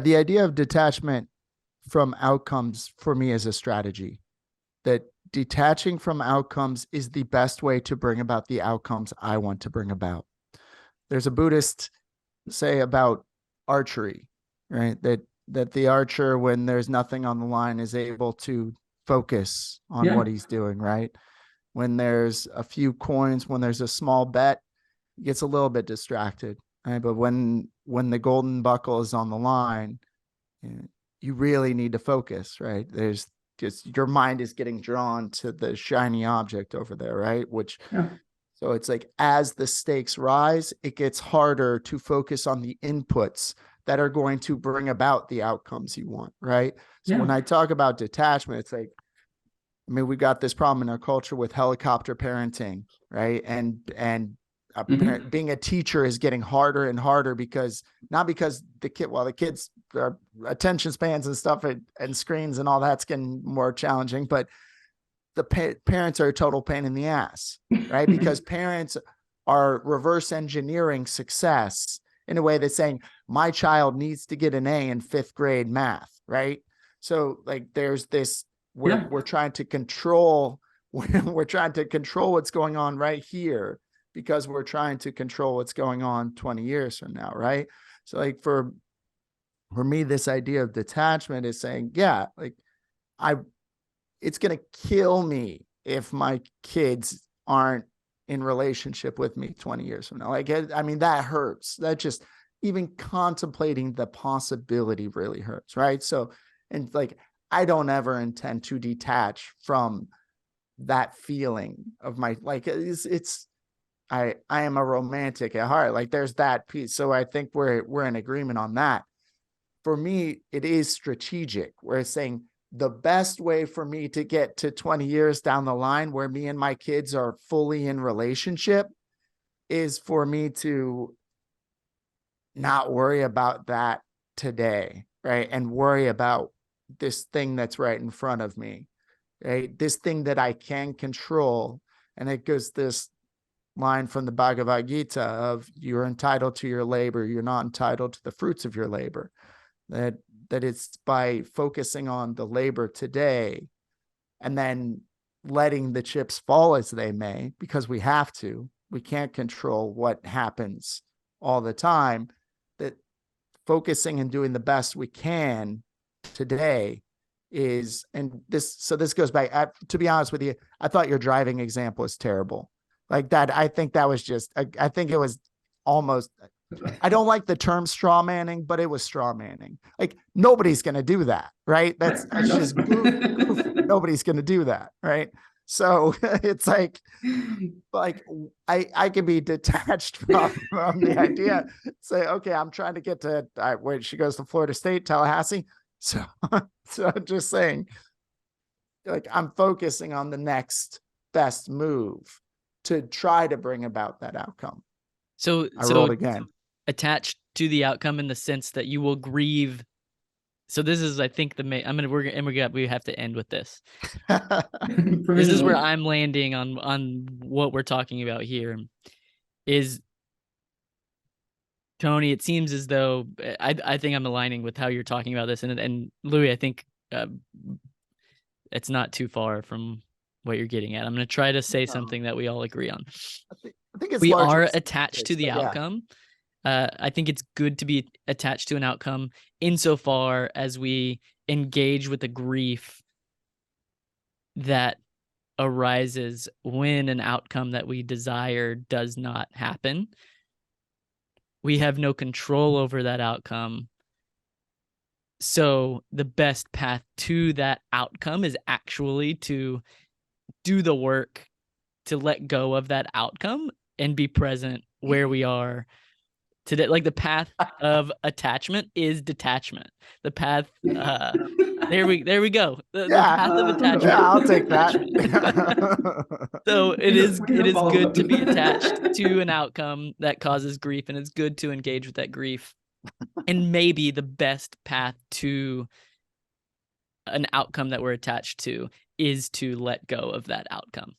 The idea of detachment from outcomes for me is a strategy that detaching from outcomes is the best way to bring about the outcomes I want to bring about. There's a Buddhist say about archery, right? That the archer, when there's nothing on the line, is able to focus on Yeah. what he's doing, right? When there's a few coins, when there's a small bet, he gets a little bit distracted, right? But when the golden buckle is on the line, you really need to focus, right? There's just your mind is getting drawn to the shiny object over there, right? Which Yeah. so it's like as the stakes rise, it gets harder to focus on the inputs that are going to bring about the outcomes you want, right? So Yeah. when I talk about detachment, it's like, I mean, we got this problem in our culture with helicopter parenting, right? And Hmm. being a teacher is getting harder and harder because not because the kids are attention spans and stuff and screens and all that's getting more challenging, but the parents are a total pain in the ass, right? Because parents are reverse engineering success in a way that's saying my child needs to get an A in fifth grade math, right? So like there's this Yeah. we're trying to control we're trying to control what's going on right here because we're trying to control what's going on 20 years from now, right? So like for me, this idea of detachment is saying, yeah, like I it's going to kill me if my kids aren't in relationship with me 20 years from now. Like, I mean, that hurts. That just even contemplating the possibility really hurts. Right. So, and like, I don't ever intend to detach from that feeling of my, like, I am a romantic at heart. Like there's that piece. So I think we're in agreement on that. For me, it is strategic. Where it's saying the best way for me to get to 20 years down the line where me and my kids are fully in relationship is for me to not worry about that today, right? And worry about this thing that's right in front of me, right? This thing that I can control. And it goes this line from the Bhagavad Gita of you're entitled to your labor, you're not entitled to the fruits of your labor. that that it's by focusing on the labor today and then letting the chips fall as they may, because we can't control what happens all the time, that focusing and doing the best we can today is, and this goes back, to be honest with you, I thought your driving example was terrible. Like that, I think that was just, I think it was almost, I don't like the term straw manning, but it was straw manning. Like nobody's going to do that, right? Fair That's enough. just goofy. Nobody's going to do that, right? So it's like I can be detached from the idea. Say, okay, I'm trying to get to where she goes to Florida State, Tallahassee. So so just saying, like I'm focusing on the next best move to try to bring about that outcome. So I rolled again. attached to the outcome in the sense that you will grieve. So this is, I think, the main. We have to end with this. This is where Provisionally. I'm landing on what we're talking about here. Is Tony? It seems as though I think I'm aligning with how you're talking about this, and Louis, I think it's not too far from what you're getting at. I'm going to try to say something that we all agree on. I think it's We largely are attached to the but yeah. outcome. I think it's good to be attached to an outcome insofar as we engage with the grief that arises when an outcome that we desire does not happen. We have no control over that outcome. So the best path to that outcome is actually to do the work to let go of that outcome and be present where we are today. Like the path of attachment is detachment. The path there we go. The Yeah. path of Yeah, attachment I'll is take that. detachment. So We can it is follow good up. to be attached to an outcome that causes grief, and it's good to engage with that grief. And maybe the best path to an outcome that we're attached to is to let go of that outcome.